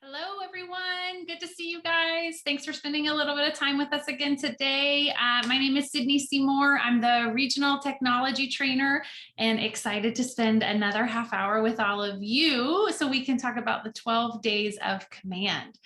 Hello, everyone. Good to see you guys. Thanks for spending a little bit of time with us again today. My name is Cydne Seymour. I'm the regional technology trainer and excited to spend another half hour with all of you so we can talk about the 12 days of command.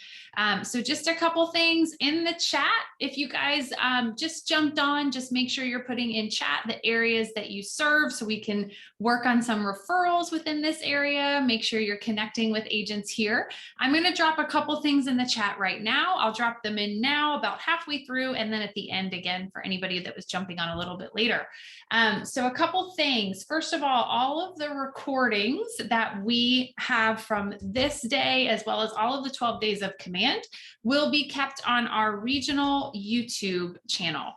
So just a couple things in the chat. If you guys just jumped on, just make sure you're putting in chat the areas that you serve so we can work on some referrals within this area. Make sure you're connecting with agents here. I'm going to drop a couple things in the chat right now. I'll drop them in now about halfway through and then at the end again for anybody that was jumping on a little bit later. So a couple things. First of all of the recordings that we have from this day, as well as all of the 12 days of command, will be kept on our regional YouTube channel,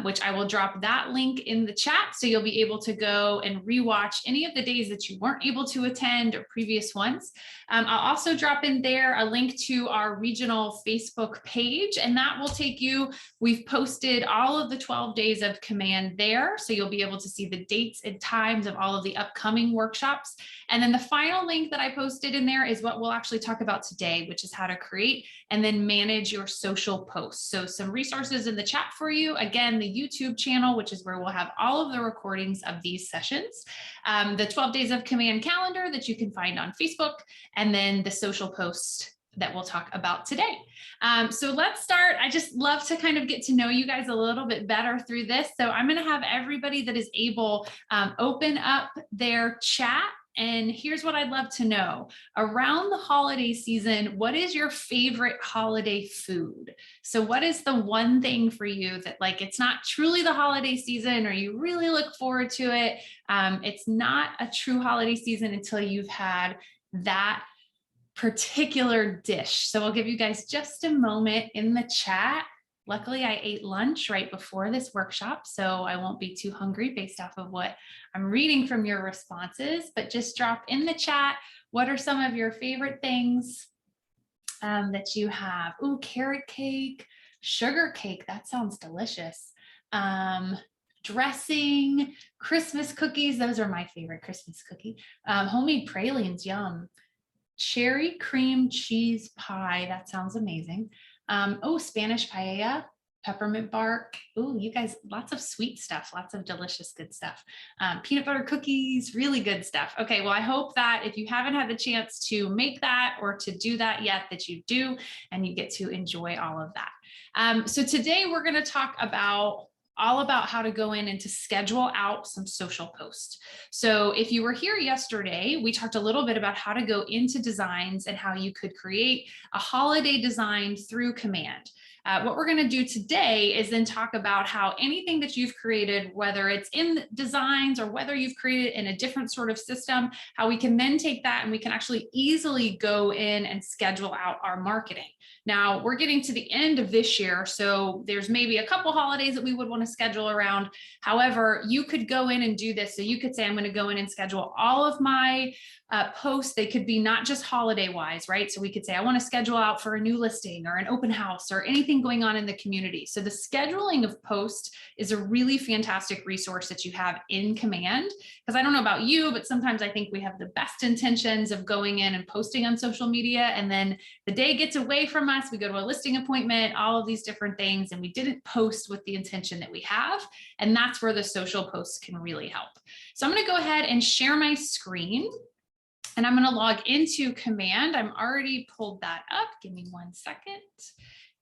which I will drop that link in the chat. So you'll be able to go and rewatch any of the days that you weren't able to attend or previous ones. I'll also drop in there a link to our regional Facebook page, and that will take you, we've posted all of the 12 days of command there. So you'll be able to see the dates and times of all of the upcoming workshops. And then the final link that I posted in there is what we'll actually talk about today, which is how to create and then manage your social posts. So some resources in the chat for you. Again, the YouTube channel, which is where we'll have all of the recordings of these sessions, the 12 days of command calendar that you can find on Facebook, and then the social post that we'll talk about today. So let's start. I just love to kind of get to know you guys a little bit better through this. So I'm going to have everybody that is able open up their chat. And here's what I'd love to know. Around the holiday season, what is your favorite holiday food? So what is the one thing for you that, like, it's not truly the holiday season or you really look forward to it? It's not a true holiday season until you've had that particular dish. So I'll give you guys just a moment in the chat. Luckily, I ate lunch right before this workshop, so I won't be too hungry based off of what I'm reading from your responses, but just drop in the chat. What are some of your favorite things that you have? Ooh, carrot cake, sugar cake. That sounds delicious. Dressing, Christmas cookies. Those are my favorite Christmas cookie. Homemade pralines, yum. Cherry cream cheese pie. That sounds amazing. Oh, Spanish paella, peppermint bark. Oh, you guys, lots of sweet stuff, lots of delicious, good stuff. Peanut butter cookies, really good stuff. Okay, well, I hope that if you haven't had the chance to make that or to do that yet, that you do, and you get to enjoy all of that. So today we're going to talk about all about how to go in and to schedule out some social posts. So if you were here yesterday, we talked a little bit about how to go into designs and how you could create a holiday design through command. What we're going to do today is then talk about how anything that you've created, whether it's in designs or whether you've created in a different sort of system, how we can then take that and we can actually easily go in and schedule out our marketing. Now, we're getting to the end of this year, so there's maybe a couple holidays that we would want to schedule around. However, you could go in and do this. So you could say, I'm going to go in and schedule all of my posts. They could be not just holiday wise, right? So we could say, I want to schedule out for a new listing or an open house or anything going on in the community. So the scheduling of posts is a really fantastic resource that you have in command. Because I don't know about you, but sometimes I think we have the best intentions of going in and posting on social media. And then the day gets away from us. We go to a listing appointment, all of these different things, and we didn't post with the intention that we have. And that's where the social posts can really help. So I'm going to go ahead and share my screen. And I'm going to log into command. I'm already pulled that up. Give me 1 second.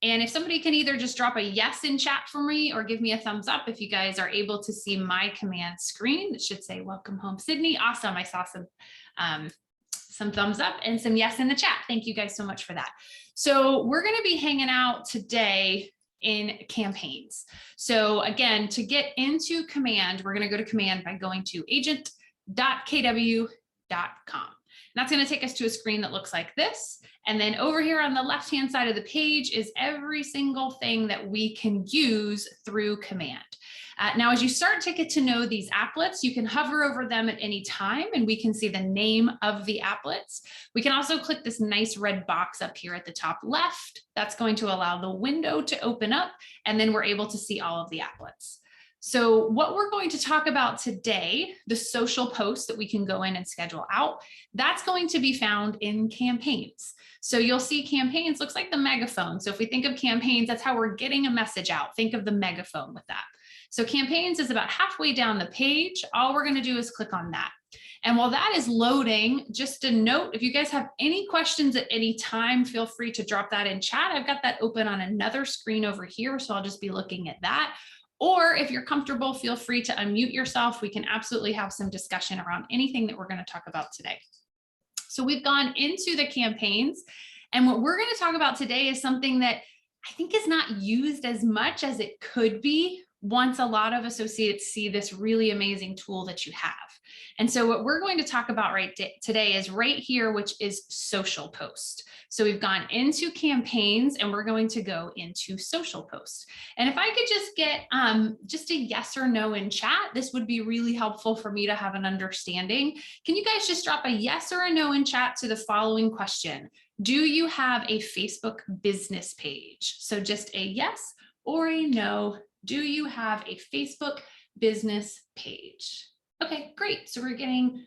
And if somebody can either just drop a yes in chat for me or give me a thumbs up if you guys are able to see my command screen. It should say welcome home, Cydne. Awesome. I saw some thumbs up and some yes in the chat. Thank you guys so much for that. So we're going to be hanging out today in campaigns. So again, to get into command, we're going to go to command by going to agent.kw.com. That's going to take us to a screen that looks like this. And then over here on the left-hand side of the page is every single thing that we can use through command. Now, as you start to get to know these applets, you can hover over them at any time and we can see the name of the applets. We can also click this nice red box up here at the top left. That's going to allow the window to open up, and then we're able to see all of the applets. So what we're going to talk about today, the social posts that we can go in and schedule out, that's going to be found in campaigns. So you'll see campaigns looks like the megaphone. So if we think of campaigns, that's how we're getting a message out. Think of the megaphone with that. So campaigns is about halfway down the page. All we're going to do is click on that. And while that is loading, just a note, if you guys have any questions at any time, feel free to drop that in chat. I've got that open on another screen over here, so I'll just be looking at that. Or if you're comfortable, feel free to unmute yourself. We can absolutely have some discussion around anything that we're going to talk about today. So we've gone into the campaigns, and what we're going to talk about today is something that I think is not used as much as it could be once a lot of associates see this really amazing tool that you have. And so what we're going to talk about today is right here, which is social post. So we've gone into campaigns and we're going to go into social post. And if I could just get just a yes or no in chat, this would be really helpful for me to have an understanding. Can you guys just drop a yes or a no in chat to the following question? Do you have a Facebook business page? So just a yes or a no. Do you have a Facebook business page? Okay, great. So we're getting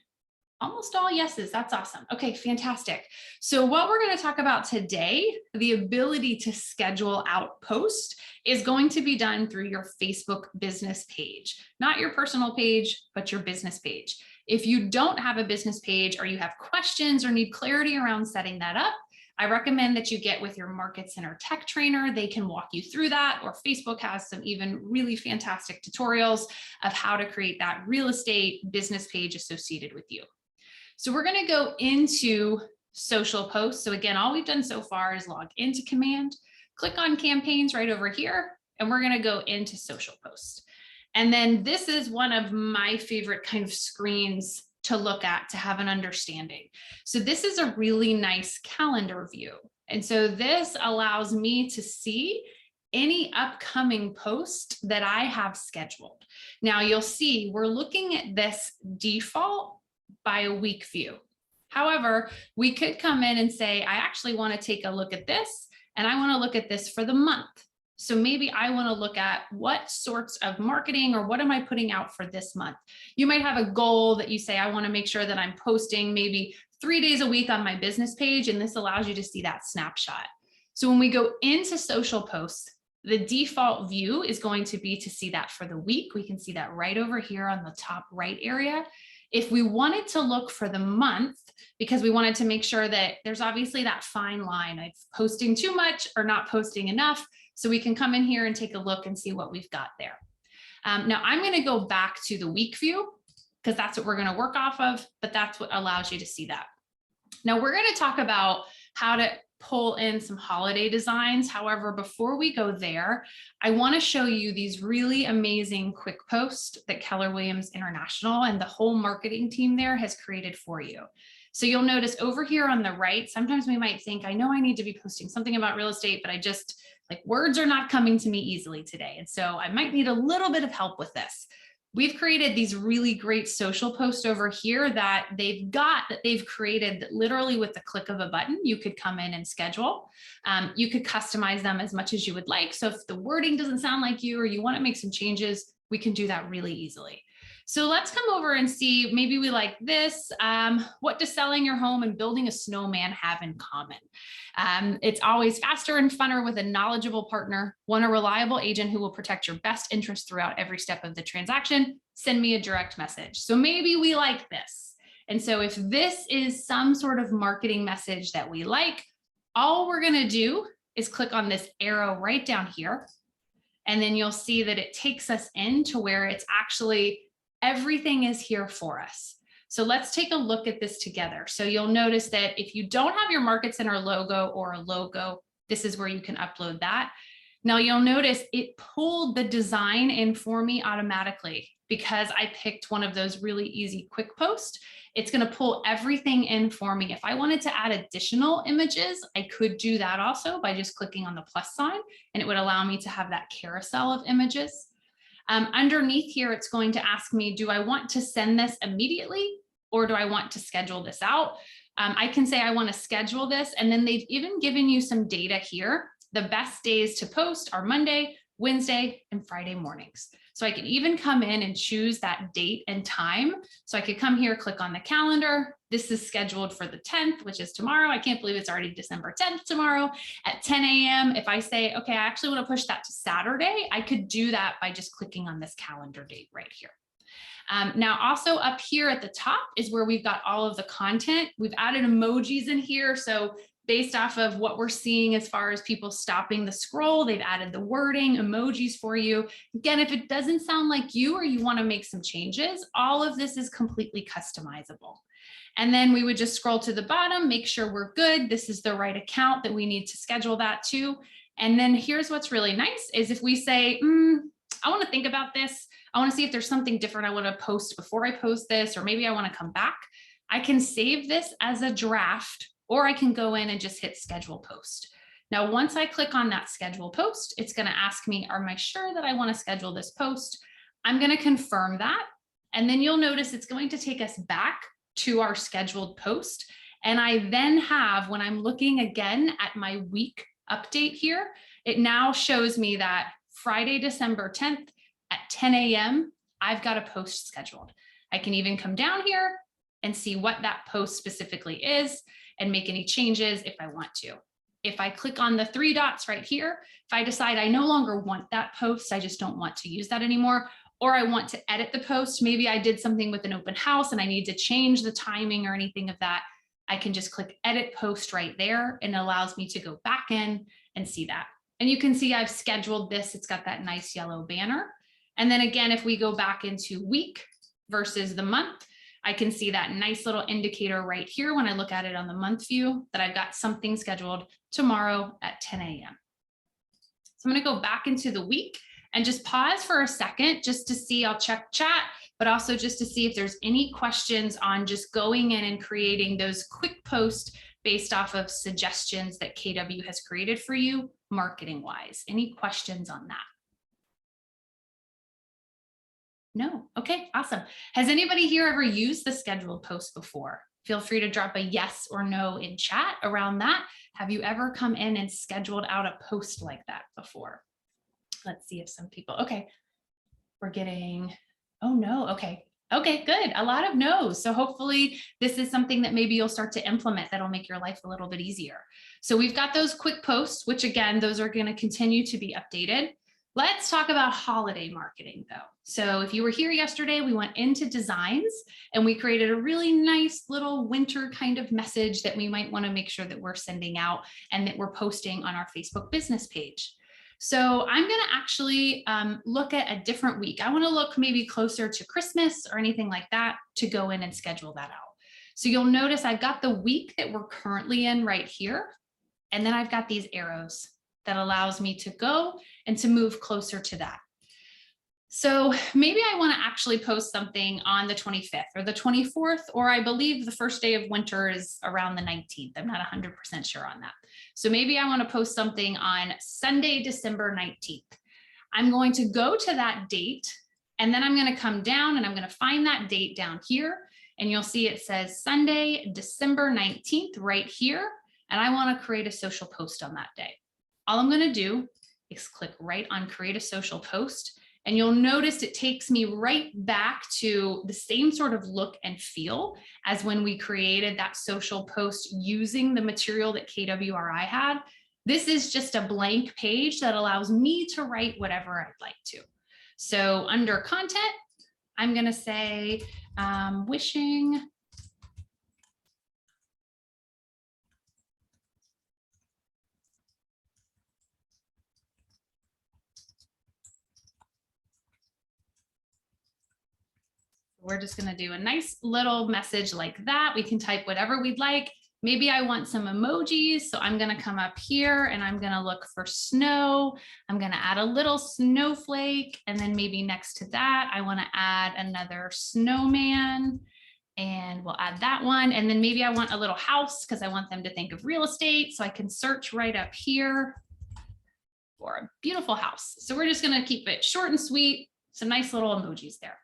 almost all yeses. That's awesome. Okay, fantastic. So what we're going to talk about today, the ability to schedule out posts, is going to be done through your Facebook business page, not your personal page, but your business page. If you don't have a business page or you have questions or need clarity around setting that up, I recommend that you get with your Market Center tech trainer. They can walk you through that, or Facebook has some even really fantastic tutorials of how to create that real estate business page associated with you. So we're going to go into social posts. So again, all we've done so far is log into command, click on campaigns right over here, and we're going to go into social posts. And then this is one of my favorite kind of screens to look at to have an understanding. So this is a really nice calendar view. And so this allows me to see any upcoming post that I have scheduled. Now you'll see we're looking at this default by a week view. However, we could come in and say, I actually want to take a look at this, and I want to look at this for the month. So maybe I want to look at what sorts of marketing or what am I putting out for this month. You might have a goal that you say, I want to make sure that I'm posting maybe 3 days a week on my business page, and this allows you to see that snapshot. So when we go into social posts, the default view is going to be to see that for the week. We can see that right over here on the top right area. If we wanted to look for the month, because we wanted to make sure that there's obviously that fine line of posting too much or not posting enough, so we can come in here and take a look and see what we've got there. Now I'm going to go back to the week view because that's what we're going to work off of, but that's what allows you to see that. Now we're going to talk about how to pull in some holiday designs. However, before we go there, I want to show you these really amazing quick posts that Keller Williams International and the whole marketing team there has created for you. So you'll notice over here on the right, sometimes we might think, I know I need to be posting something about real estate, but I just words are not coming to me easily today. And so I might need a little bit of help with this. We've created these really great social posts over here that they've created that literally with the click of a button, you could come in and schedule. You could customize them as much as you would like. So if the wording doesn't sound like you, or you want to make some changes, we can do that really easily. So let's come over and see, maybe we like this. What does selling your home and building a snowman have in common? It's always faster and funner with a knowledgeable partner. Want a reliable agent who will protect your best interest throughout every step of the transaction? Send me a direct message. So maybe we like this. And so if this is some sort of marketing message that we like, all we're going to do is click on this arrow right down here. And then you'll see that it takes us into where it's actually everything is here for us. So let's take a look at this together. So you'll notice that if you don't have your Market Center logo or a logo, this is where you can upload that. Now you'll notice it pulled the design in for me automatically because I picked one of those really easy quick posts. It's going to pull everything in for me. If I wanted to add additional images, I could do that also by just clicking on the plus sign, and it would allow me to have that carousel of images. Underneath here, it's going to ask me, do I want to send this immediately or do I want to schedule this out? I can say I want to schedule this, and then they've even given you some data here. The best days to post are Monday, Wednesday and Friday mornings. So I can even come in and choose that date and time. So I could come here, click on the calendar. This is scheduled for the 10th, which is tomorrow. I can't believe it's already December 10th tomorrow at 10 a.m. If I say, okay, I actually want to push that to Saturday, I could do that by just clicking on this calendar date right here. Now also up here at the top is where we've got all of the content. We've added emojis in here. So based off of what we're seeing as far as people stopping the scroll, they've added the wording, emojis for you. Again, if it doesn't sound like you or you want to make some changes, all of this is completely customizable. And then we would just scroll to the bottom, make sure we're good. This is the right account that we need to schedule that to. And then here's what's really nice is if we say, I want to think about this. I want to see if there's something different I want to post before I post this, or maybe I want to come back. I can save this as a draft, or I can go in and just hit schedule post. Now, once I click on that schedule post, it's going to ask me, am I sure that I want to schedule this post? I'm going to confirm that. And then you'll notice it's going to take us back to our scheduled post. And I then have, when I'm looking again at my week update here, it now shows me that Friday, December 10th at 10 a.m., I've got a post scheduled. I can even come down here and see what that post specifically is and make any changes if I want to. If I click on the three dots right here, if I decide I no longer want that post, I just don't want to use that anymore, or I want to edit the post, maybe I did something with an open house and I need to change the timing or anything of that, I can just click edit post right there and it allows me to go back in and see that. And you can see I've scheduled this, it's got that nice yellow banner. And then again, if we go back into week versus the month, I can see that nice little indicator right here when I look at it on the month view that I've got something scheduled tomorrow at 10 a.m. So I'm going to go back into the week and just pause for a second just to see, I'll check chat, but also just to see if there's any questions on just going in and creating those quick posts based off of suggestions that KW has created for you marketing wise. Any questions on that? No. Okay, awesome. Has anybody here ever used the scheduled post before? Feel free to drop a yes or no in chat around that. Have you ever come in and scheduled out a post like that before? Let's see if some people, okay, we're getting, oh no, okay. Okay, good. A lot of no's. So hopefully this is something that maybe you'll start to implement that'll make your life a little bit easier. So we've got those quick posts, which again, those are going to continue to be updated. Let's talk about holiday marketing though. So if you were here yesterday, we went into designs and we created a really nice little winter kind of message that we might want to make sure that we're sending out and that we're posting on our Facebook business page. So I'm going to actually look at a different week. I want to look maybe closer to Christmas or anything like that to go in and schedule that out. So you'll notice I've got the week that we're currently in right here. And then I've got these arrows that allows me to go and to move closer to that. So maybe I want to actually post something on the 25th or the 24th, or I believe the first day of winter is around the 19th. I'm not 100% sure on that. So maybe I want to post something on Sunday, December 19th. I'm going to go to that date and then I'm going to come down and I'm going to find that date down here. And you'll see it says Sunday, December 19th right here. And I want to create a social post on that day. All I'm going to do is click right on create a social post. And you'll notice it takes me right back to the same sort of look and feel as when we created that social post using the material that KWRI had. This is just a blank page that allows me to write whatever I'd like to. So under content, I'm going to say wishing we're just going to do a nice little message like that. We can type whatever we'd like. Maybe I want some emojis. So I'm going to come up here and I'm going to look for snow. I'm going to add a little snowflake. And then maybe next to that, I want to add another snowman. And we'll add that one. And then maybe I want a little house because I want them to think of real estate. So I can search right up here for a beautiful house. So we're just going to keep it short and sweet. Some nice little emojis there.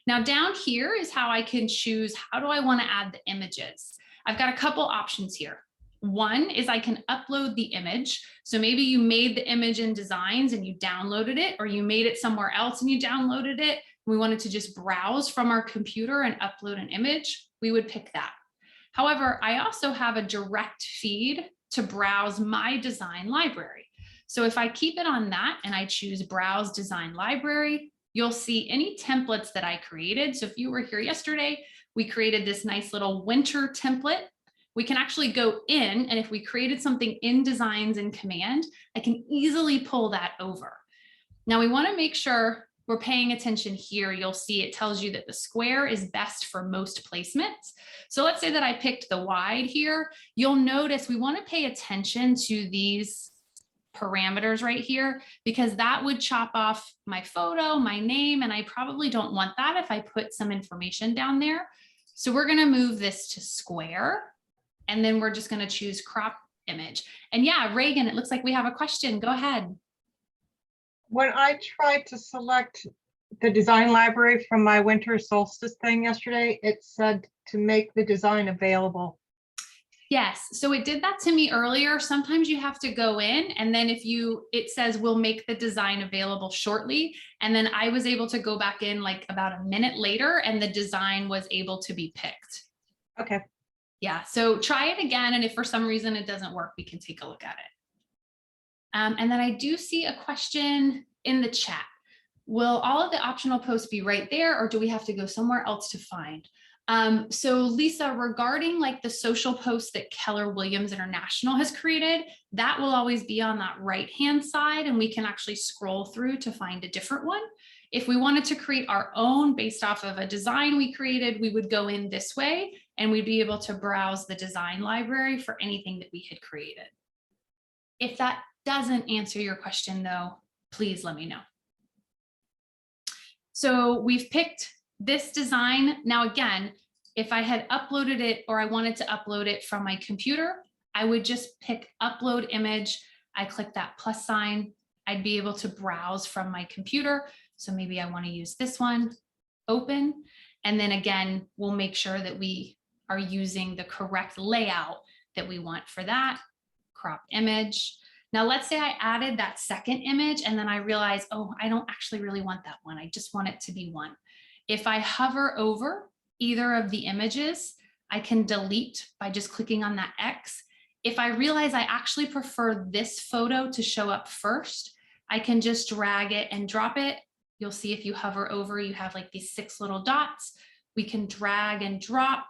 Now down here is how I can choose, how do I want to add the images? I've got a couple options here. One is I can upload the image. So maybe you made the image in Designs and you downloaded it, or you made it somewhere else and you downloaded it. We wanted to just browse from our computer and upload an image. We would pick that. However, I also have a direct feed to browse my design library. So if I keep it on that and I choose Browse Design Library, you'll see any templates that I created. So if you were here yesterday, we created this nice little winter template. We can actually go in, and if we created something in Designs in Command, I can easily pull that over. Now we want to make sure we're paying attention here. You'll see it tells you that the square is best for most placements. So let's say that I picked the wide here. You'll notice we want to pay attention to these parameters right here, because that would chop off my photo, my name, and I probably don't want that if I put some information down there. So we're going to move this to square, and then we're just going to choose crop image. And yeah, Reagan, it looks like we have a question. Go ahead. When I tried to select the design library from my winter solstice thing yesterday, it said to make the design available. Yes, so it did that to me earlier. Sometimes you have to go in, and then it says we'll make the design available shortly. And then I was able to go back in like about a minute later, and the design was able to be picked. Okay. Yeah, so try it again. And if for some reason it doesn't work, we can take a look at it. And then I do see a question in the chat. Will all of the optional posts be right there, or do we have to go somewhere else to find? So Lisa, regarding like the social post that Keller Williams International has created, that will always be on that right-hand side, and we can actually scroll through to find a different one. If we wanted to create our own based off of a design we created, we would go in this way and we'd be able to browse the design library for anything that we had created. If that doesn't answer your question though, please let me know. So we've picked this design. Now, again, if I had uploaded it or I wanted to upload it from my computer, I would just pick upload image. I click that plus sign. I'd be able to browse from my computer. So maybe I want to use this one, open. And then again, we'll make sure that we are using the correct layout that we want for that. Crop image. Now, let's say I added that second image and then I realize, oh, I don't actually really want that one. I just want it to be one. If I hover over either of the images, I can delete by just clicking on that X. If I realize I actually prefer this photo to show up first, I can just drag it and drop it. You'll see if you hover over, you have like these 6 little dots. We can drag and drop,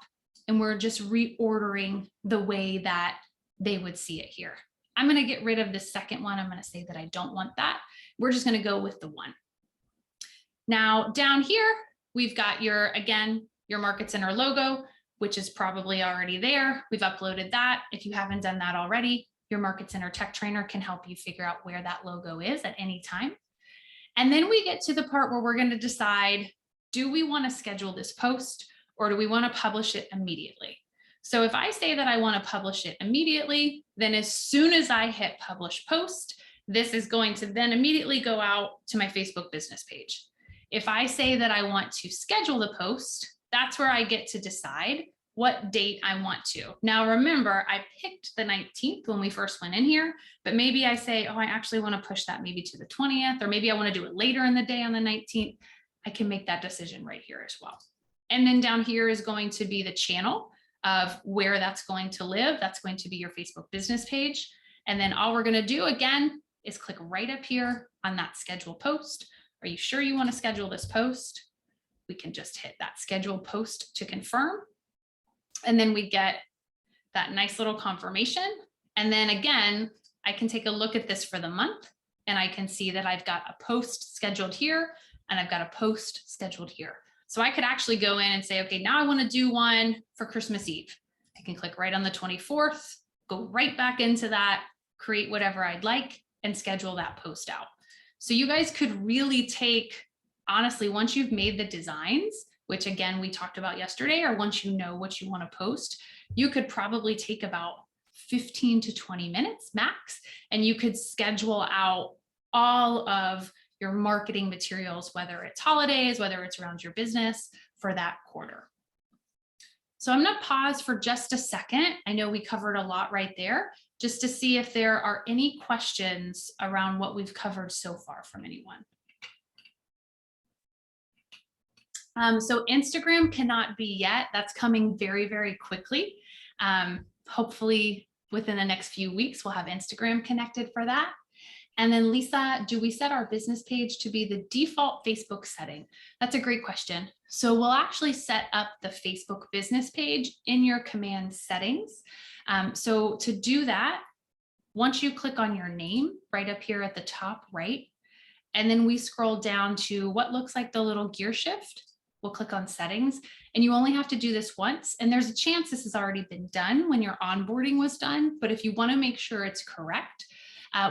and we're just reordering the way that they would see it here. I'm going to get rid of the second one. I'm going to say that I don't want that. We're just going to go with the one. Now down here, we've got your Market Center logo, which is probably already there. We've uploaded that. If you haven't done that already, your Market Center Tech Trainer can help you figure out where that logo is at any time. And then we get to the part where we're going to decide, do we want to schedule this post or do we want to publish it immediately? So if I say that I want to publish it immediately, then as soon as I hit publish post, this is going to then immediately go out to my Facebook business page. If I say that I want to schedule the post, that's where I get to decide what date I want to. Now, remember, I picked the 19th when we first went in here, but maybe I say, oh, I actually want to push that maybe to the 20th, or maybe I want to do it later in the day on the 19th. I can make that decision right here as well. And then down here is going to be the channel of where that's going to live. That's going to be your Facebook business page. And then all we're going to do again is click right up here on that schedule post. Are you sure you want to schedule this post? We can just hit that schedule post to confirm. And then we get that nice little confirmation. And then again, I can take a look at this for the month and I can see that I've got a post scheduled here and I've got a post scheduled here. So I could actually go in and say, okay, now I want to do one for Christmas Eve. I can click right on the 24th, go right back into that, create whatever I'd like and schedule that post out. So you guys could really take, honestly, once you've made the designs, which again, we talked about yesterday, or once you know what you want to post, you could probably take about 15 to 20 minutes max, and you could schedule out all of your marketing materials, whether it's holidays, whether it's around your business for that quarter. So I'm going to pause for just a second. I know we covered a lot right there, just to see if there are any questions around what we've covered so far from anyone. So Instagram cannot be yet. That's coming very, very quickly. Hopefully within the next few weeks, we'll have Instagram connected for that. And then Lisa, do we set our business page to be the default Facebook setting? That's a great question. So we'll actually set up the Facebook business page in your command settings. So to do that, once you click on your name right up here at the top right, and then we scroll down to what looks like the little gear shift, we'll click on settings, and you only have to do this once. And there's a chance this has already been done when your onboarding was done. But if you want to make sure it's correct,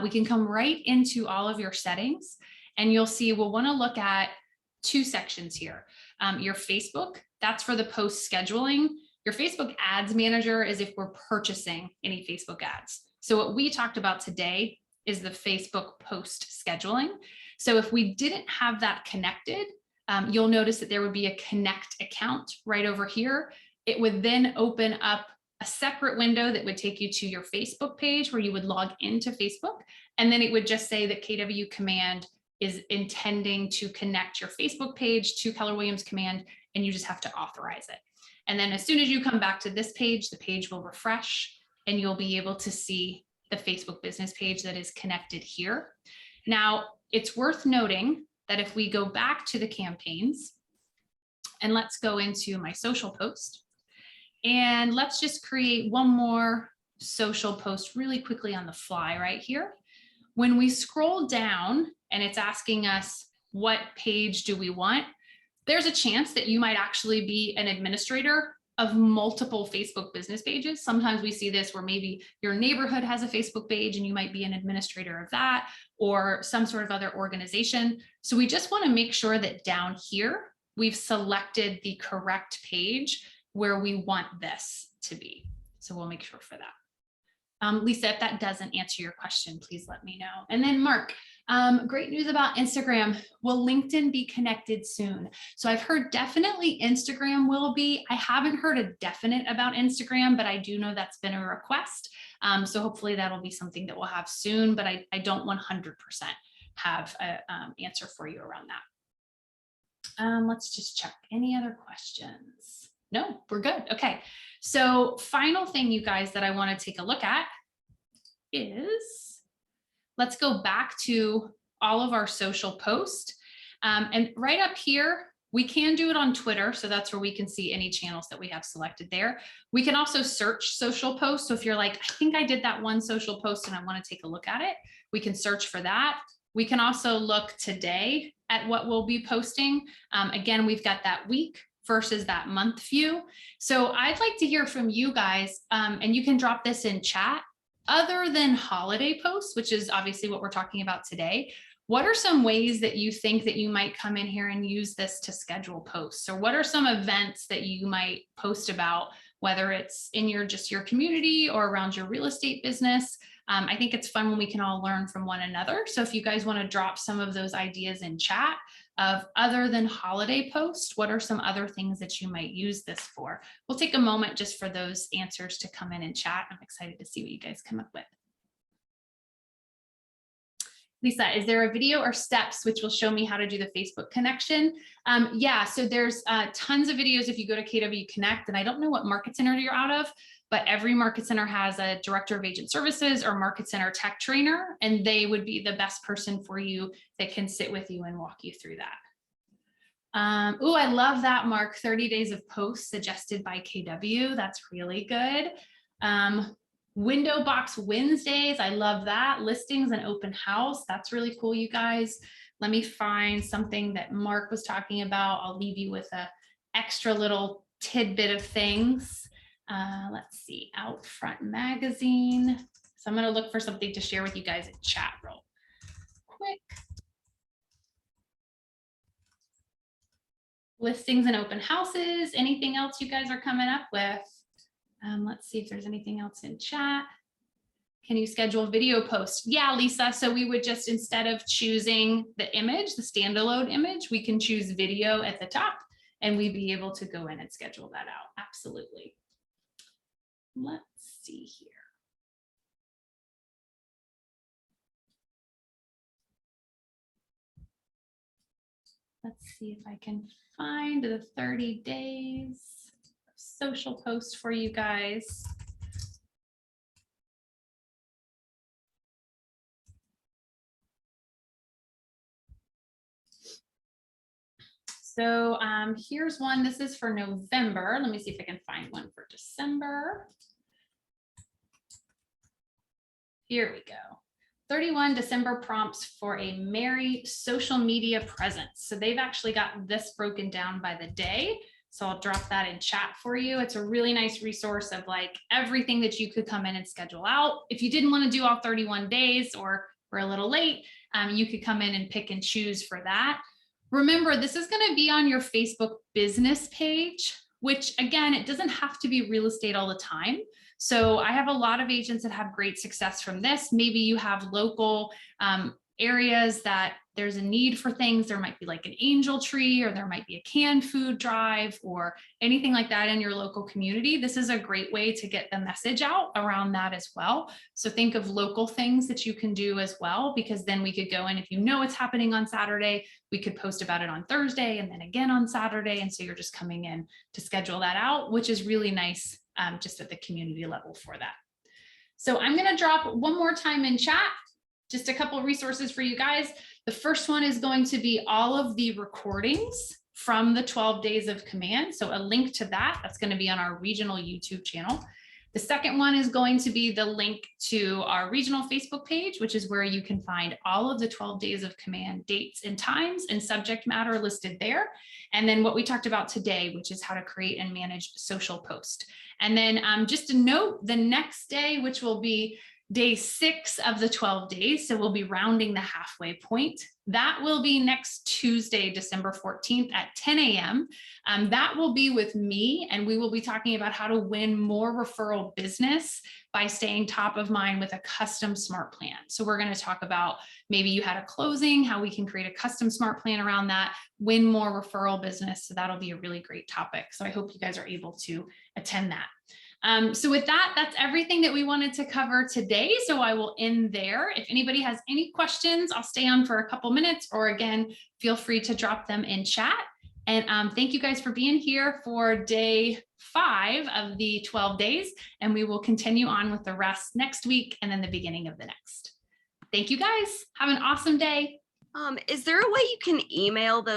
we can come right into all of your settings, and you'll see we'll want to look at two sections here. Your Facebook, that's for the post scheduling. Your Facebook ads manager is if we're purchasing any Facebook ads. So what we talked about today is the Facebook post scheduling. So if we didn't have that connected, you'll notice that there would be a connect account right over here. It would then open up a separate window that would take you to your Facebook page where you would log into Facebook. And then it would just say that KW Command is intending to connect your Facebook page to Keller Williams Command, and you just have to authorize it. And then as soon as you come back to this page, the page will refresh and you'll be able to see the Facebook business page that is connected here. Now, it's worth noting that if we go back to the campaigns, and let's go into my social post, and let's just create one more social post really quickly on the fly right here. When we scroll down and it's asking us what page do we want, there's a chance that you might actually be an administrator of multiple Facebook business pages. Sometimes we see this where maybe your neighborhood has a Facebook page and you might be an administrator of that, or some sort of other organization. So we just want to make sure that down here, we've selected the correct page where we want this to be. So we'll make sure for that. Lisa, if that doesn't answer your question, please let me know. And then Mark, great news about Instagram. Will LinkedIn be connected soon? So I've heard definitely Instagram will be. I haven't heard a definite about Instagram, but I do know that's been a request. So hopefully that'll be something that we'll have soon, but I don't 100% have an answer for you around that. Let's just check. Any other questions? No, we're good. Okay. So final thing, you guys, that I want to take a look at is, let's go back to all of our social posts. And right up here, we can do it on Twitter. So that's where we can see any channels that we have selected there. We can also search social posts. So if you're like, I think I did that one social post and I want to take a look at it, we can search for that. We can also look today at what we'll be posting. Again, we've got that week versus that month view. So I'd like to hear from you guys, and you can drop this in chat. Other than holiday posts, which is obviously what we're talking about today, what are some ways that you think that you might come in here and use this to schedule posts? Or what are some events that you might post about, whether it's in your community or around your real estate business? I think it's fun when we can all learn from one another. So if you guys want to drop some of those ideas in chat of, other than holiday posts, what are some other things that you might use this for? We'll take a moment just for those answers to come in chat. I'm excited to see what you guys come up with. Lisa, is there a video or steps which will show me how to do the Facebook connection? Yeah, so there's tons of videos if you go to KW Connect, and I don't know what market center you're out of, but every market center has a director of agent services or market center tech trainer, and they would be the best person for you that can sit with you and walk you through that. Oh, I love that, Mark. 30 days of posts suggested by KW. That's really good. Window box Wednesdays. I love that. Listings and open house. That's really cool, you guys. Let me find something that Mark was talking about. I'll leave you with a extra little tidbit of things. Let's see, Out Front Magazine. So I'm going to look for something to share with you guys in chat real quick. Listings and open houses. Anything else you guys are coming up with? Let's see if there's anything else in chat. Can you schedule video posts? Yeah, Lisa. So we would just, instead of choosing the image, the standalone image, we can choose video at the top, and we'd be able to go in and schedule that out. absolutely. Let's see here. Let's see if I can find the 30 days social post for you guys. So here's one. This is for November. Let me see if I can find one for December. Here we go. 31 December prompts for a merry social media presence. So they've actually got this broken down by the day. So I'll drop that in chat for you. It's a really nice resource of like everything that you could come in and schedule out. If you didn't want to do all 31 days or we're a little late, you could come in and pick and choose for that. Remember, this is going to be on your Facebook business page, which again, it doesn't have to be real estate all the time. So I have a lot of agents that have great success from this. Maybe you have local areas that there's a need for things. There might be like an angel tree, or there might be a canned food drive or anything like that in your local community. This is a great way to get the message out around that as well. So think of local things that you can do as well, because then we could go in, if you know it's happening on Saturday, we could post about it on Thursday and then again on Saturday. And so you're just coming in to schedule that out, which is really nice just at the community level for that. So I'm going to drop one more time in chat, just a couple of resources for you guys. The first one is going to be all of the recordings from the 12 days of command. So a link to that, that's going to be on our regional YouTube channel. The second one is going to be the link to our regional Facebook page, which is where you can find all of the 12 days of command dates and times and subject matter listed there. And then what we talked about today, which is how to create and manage social post. And then just a note, the next day, which will be day 6 of the 12 days. So we'll be rounding the halfway point. That will be next Tuesday, December 14th at 10 a.m. That will be with me, and we will be talking about how to win more referral business by staying top of mind with a custom smart plan. So we're going to talk about maybe you had a closing, how we can create a custom smart plan around that, win more referral business. So that'll be a really great topic. So I hope you guys are able to attend that. So with that, that's everything that we wanted to cover today. So I will end there. If anybody has any questions, I'll stay on for a couple minutes, or again, feel free to drop them in chat. And thank you guys for being here for day 5 of the 12 days. And we will continue on with the rest next week and then the beginning of the next. Thank you guys. Have an awesome day. Is there a way you can email those